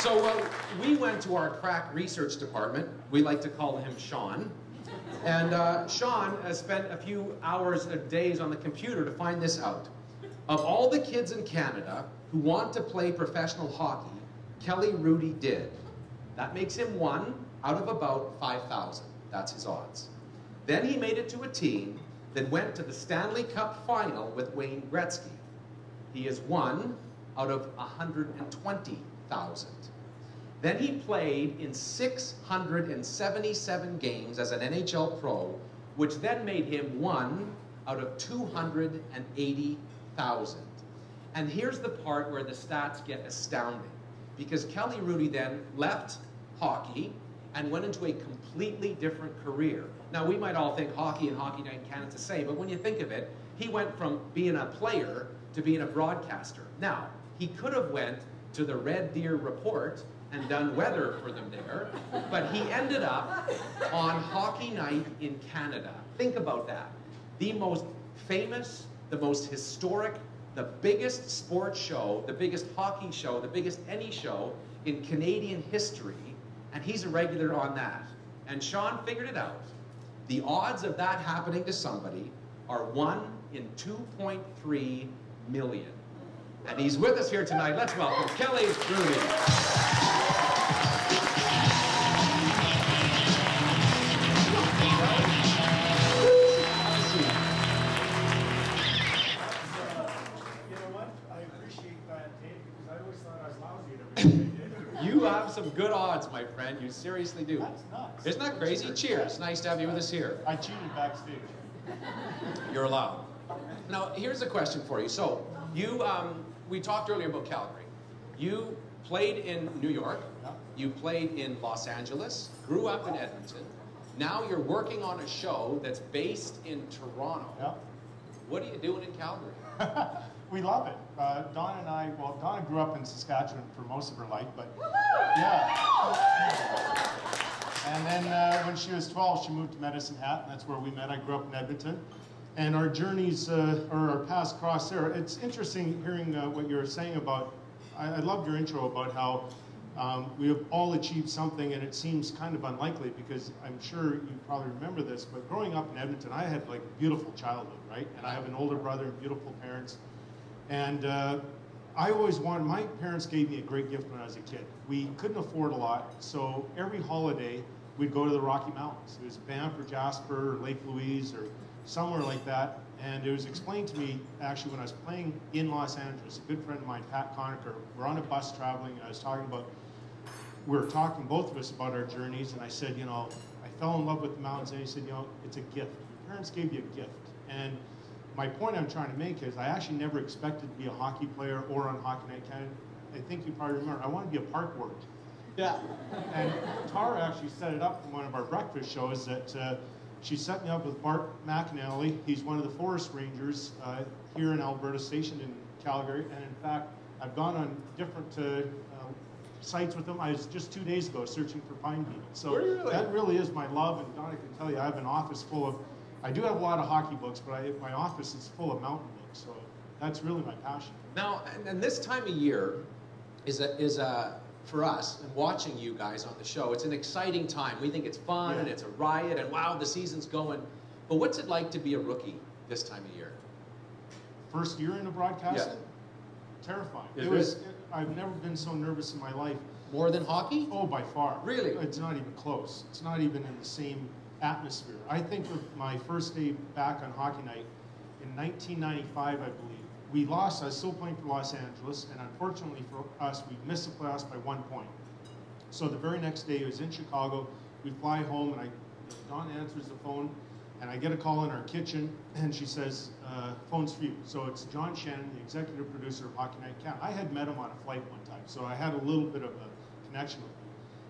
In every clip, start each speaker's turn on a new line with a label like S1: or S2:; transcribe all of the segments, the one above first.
S1: So we went to our crack research department. We like to call him Sean. And Sean has spent a few hours or days on the computer to find this out. Of all the kids in Canada who want to play professional hockey, Kelly Hrudey did. That makes him one out of about 5,000. That's his odds. Then he made it to a team that went to the Stanley Cup final with Wayne Gretzky. He is one out of 120,000. Then he played in 677 games as an NHL pro, which then made him one out of 280,000. And here's the part where the stats get astounding. Because Kelly Hrudey then left hockey and went into a completely different career. Now, we might all think hockey and Hockey Night in Canada's the same, but when you think of it, he went from being a player to being a broadcaster. Now, he could have went to the Red Deer Report and done weather for them there, but he ended up on Hockey Night in Canada. Think about that. The most famous, the most historic, the biggest sports show, the biggest hockey show, the biggest any show in Canadian history, and he's a regular on that. And Sean figured it out. The odds of that happening to somebody are 1 in 2.3 million. And he's with us here tonight. Let's welcome Kelly Hrudey. You have some good odds, my friend. You seriously do.
S2: That's nuts.
S1: Isn't that crazy? Cheers. Nice to have you with us here.
S2: I cheated backstage.
S1: You're allowed. Now, here's a question for you. So, we talked earlier about Calgary. You played in New York.
S2: Yeah.
S1: You played in Los Angeles. Grew up in Edmonton. Now you're working on a show that's based in Toronto.
S2: Yeah.
S1: What are you doing in Calgary?
S2: We love it. Donna and I, well, Donna grew up in Saskatchewan for most of her life, but yeah. And then when she was 12, she moved to Medicine Hat, and that's where we met. I grew up in Edmonton. And our journeys, or our paths crossed there. It's interesting hearing what you were saying about, I loved your intro about how we have all achieved something, and it seems kind of unlikely because I'm sure you probably remember this, but growing up in Edmonton, I had like a beautiful childhood, right? And I have an older brother and beautiful parents. And I always wanted, my parents gave me a great gift when I was a kid. We couldn't afford a lot, so every holiday we'd go to the Rocky Mountains. It was Banff or Jasper or Lake Louise or somewhere like that. And it was explained to me, actually, when I was playing in Los Angeles, a good friend of mine, Pat Conacher, we're on a bus traveling, and I was talking about, we were talking, both of us, about our journeys, and I said, you know, I fell in love with the mountains, and he said, you know, it's a gift. Your parents gave you a gift. And my point I'm trying to make is I actually never expected to be a hockey player or on Hockey Night Canada. I think you probably remember, I wanted to be a park warden. Yeah. And Tara actually set it up in one of our breakfast shows that she set me up with Bart McAnally. He's one of the forest rangers here in Alberta, stationed in Calgary. And in fact, I've gone on different sites with him. I was just 2 days ago searching for pine beetles. So really? That really is my love. And Donna can tell you, I have an office full of, I do have a lot of hockey books, but my office is full of mountain books. So that's really my passion.
S1: Now, and this time of year is for us, and watching you guys on the show, it's an exciting time. We think it's fun, and it's a riot, and wow, the season's going. But what's it like to be a rookie this time of year?
S2: First year in a broadcasting?
S1: Yeah.
S2: Terrifying. I've never been so nervous in my life.
S1: More than hockey?
S2: Oh, by far.
S1: Really?
S2: It's not even close. It's not even in the same atmosphere. I think of my first day back on Hockey Night in 1995, I believe. We lost. I was still playing for Los Angeles, and unfortunately for us, we missed the playoffs by 1 point. So the very next day, it was in Chicago. We fly home, and Dawn answers the phone, and I get a call in our kitchen, and she says, phone's for you. So it's John Shannon, the executive producer of Hockey Night Canada. I had met him on a flight one time, so I had a little bit of a connection with him.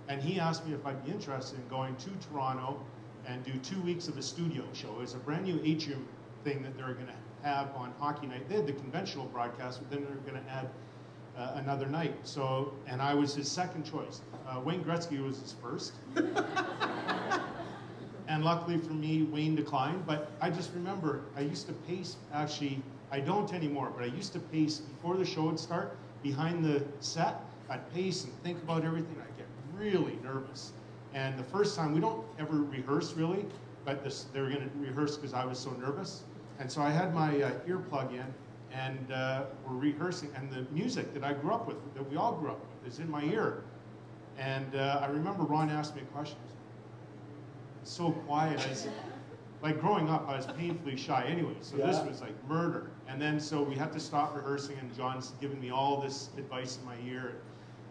S2: And he asked me if I'd be interested in going to Toronto and do 2 weeks of a studio show. It was a brand new Atrium thing that they were going to have on Hockey Night. They had the conventional broadcast, but then they were going to add another night. So, and I was his second choice. Wayne Gretzky was his first. And luckily for me, Wayne declined. But I just remember, I used to pace, actually, I don't anymore, but I used to pace before the show would start, behind the set. I'd pace and think about everything. I'd get really nervous. And the first time, we don't ever rehearse really, but they were going to rehearse because I was so nervous. And so I had my earplug in, and we're rehearsing, and the music that I grew up with, that we all grew up with, is in my ear. And I remember Ron asked me a question. It's so quiet. I said, like growing up, I was painfully shy anyway, so this was like murder. And then so we had to stop rehearsing, and John's giving me all this advice in my ear.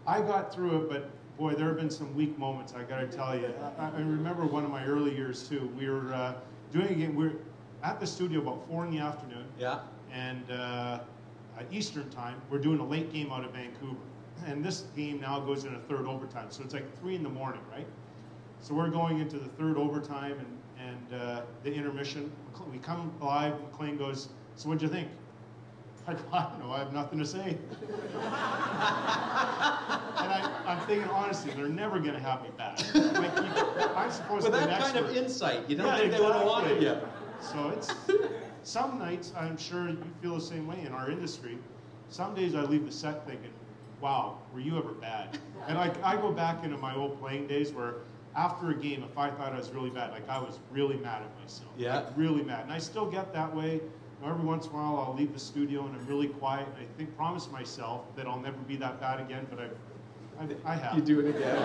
S2: I got through it, but boy, there have been some weak moments, I gotta tell you. I remember one of my early years too. We were doing a game, we were at the studio about 4 in the afternoon. Yeah. And at Eastern time, we're doing a late game out of Vancouver. And this game now goes in a third overtime, so it's like 3 in the morning, right? So we're going into the third overtime and the intermission. We come live, McLean goes, so what'd you think? I go, I don't know, I have nothing to say. And I'm thinking, honestly, they're never going to have me back. Like, I'm supposed to be an expert. With that kind of insight, you don't think they would have wanted you. So it's, some nights, I'm sure you feel the same way in our industry. Some days I leave the set thinking, wow, were you ever bad? And I go back into my old playing days where after a game, if I thought I was really bad, like I was really mad at myself. Yeah. Like really mad. And I still get that way. Every once in a while, I'll leave the studio and I'm really quiet. And I promise myself that I'll never be that bad again, but I have. You do it again.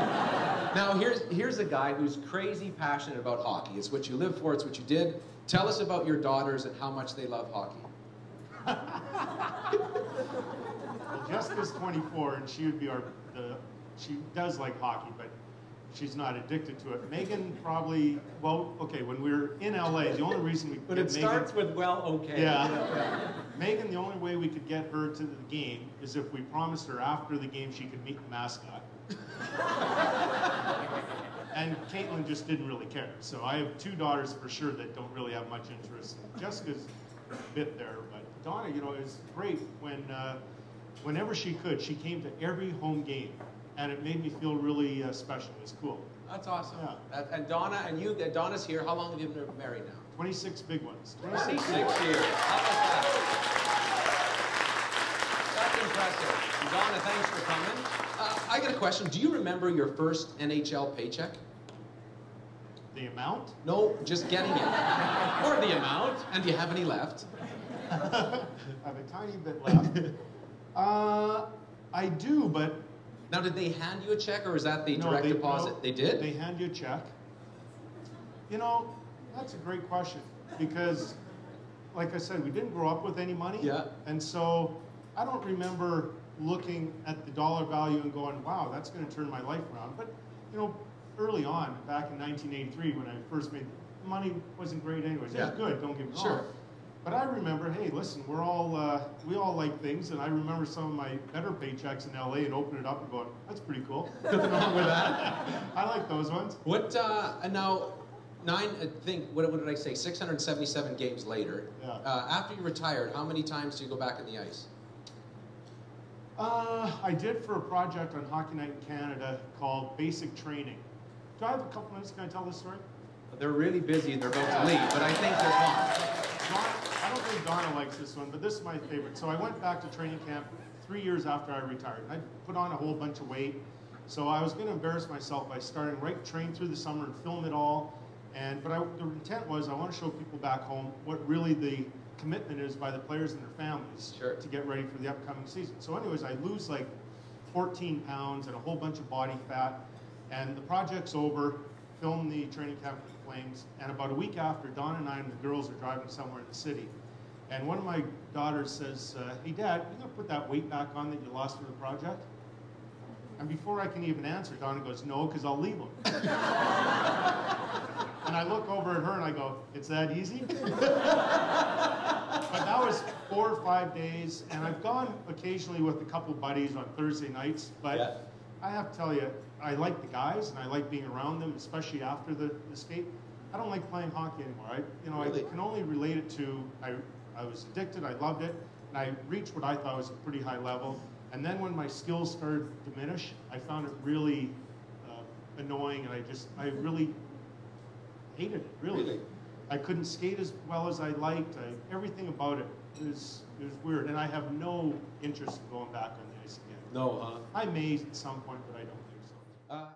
S1: Now, here's a guy who's crazy passionate about hockey. It's what you live for. It's what you did. Tell us about your daughters and how much they love hockey.
S2: Well, Jessica's 24, and she would be she does like hockey, but she's not addicted to it. Megan probably, well, okay, when we were in LA, the only reason we could
S1: but it starts with, well, okay.
S2: Yeah. Megan, the only way we could get her to the game is if we promised her after the game she could meet the mascot. And Caitlin just didn't really care. So I have 2 daughters for sure that don't really have much interest. Jessica's a bit there, but Donna, you know, is great when, whenever she could, she came to every home game. And it made me feel really special. It was cool.
S1: That's awesome. Yeah. And Donna, and Donna's here. How long have you been married now?
S2: 26 big ones.
S1: 26 years. How about that? That's impressive. Donna, thanks for coming. I got a question. Do you remember your first NHL paycheck?
S2: The amount?
S1: No, just getting it. Or the amount. And do you have any left?
S2: I have a tiny bit left. I do, but...
S1: Now, did they hand you a check, or is that the direct deposit?
S2: No,
S1: they did?
S2: They hand you a check. You know, that's a great question, because, like I said, we didn't grow up with any money. Yeah. And so I don't remember looking at the dollar value and going, wow, that's going to turn my life around. But, you know, early on, back in 1983, when I first made, money wasn't great anyways. It was good, don't get me wrong. Sure. But I remember, hey, listen, we all like things, and I remember some of my better paychecks in LA and opening it up and going, that's pretty cool. Nothing wrong with that. I like those ones.
S1: What, now, what did I say, 677 games later, after you retired, how many times do you go back in the ice?
S2: I did for a project on Hockey Night in Canada called Basic Training. Do I have a couple minutes? Can I tell this story?
S1: They're really busy, they're about to leave, but I think they're fine.
S2: I don't think Donna likes this one, but this is my favorite. So I went back to training camp 3 years after I retired. I put on a whole bunch of weight. So I was going to embarrass myself by starting train through the summer and film it all. But the intent was I want to show people back home what really the commitment is by the players and their families to get ready for the upcoming season. So anyways, I lose like 14 pounds and a whole bunch of body fat. And the project's over, film the training camp with the Flames. And about a week after, Don and I and the girls are driving somewhere in the city. And one of my daughters says, hey, Dad, you going to put that weight back on that you lost for the project? And before I can even answer, Donna goes, no, because I'll leave them. And I look over at her and I go, it's that easy? But that was 4 or 5 days, and I've gone occasionally with a couple buddies on Thursday nights, but I have to tell you, I like the guys and I like being around them, especially after the skate. I don't like playing hockey anymore. I can only relate it to, I was addicted, I loved it, and I reached what I thought was a pretty high level. And then when my skills started to diminish, I found it really annoying, and I really hated it, really. I couldn't skate as well as I liked. Everything about it was weird, and I have no interest in going back on the ice again.
S1: No, huh?
S2: I may at some point, but I don't think so.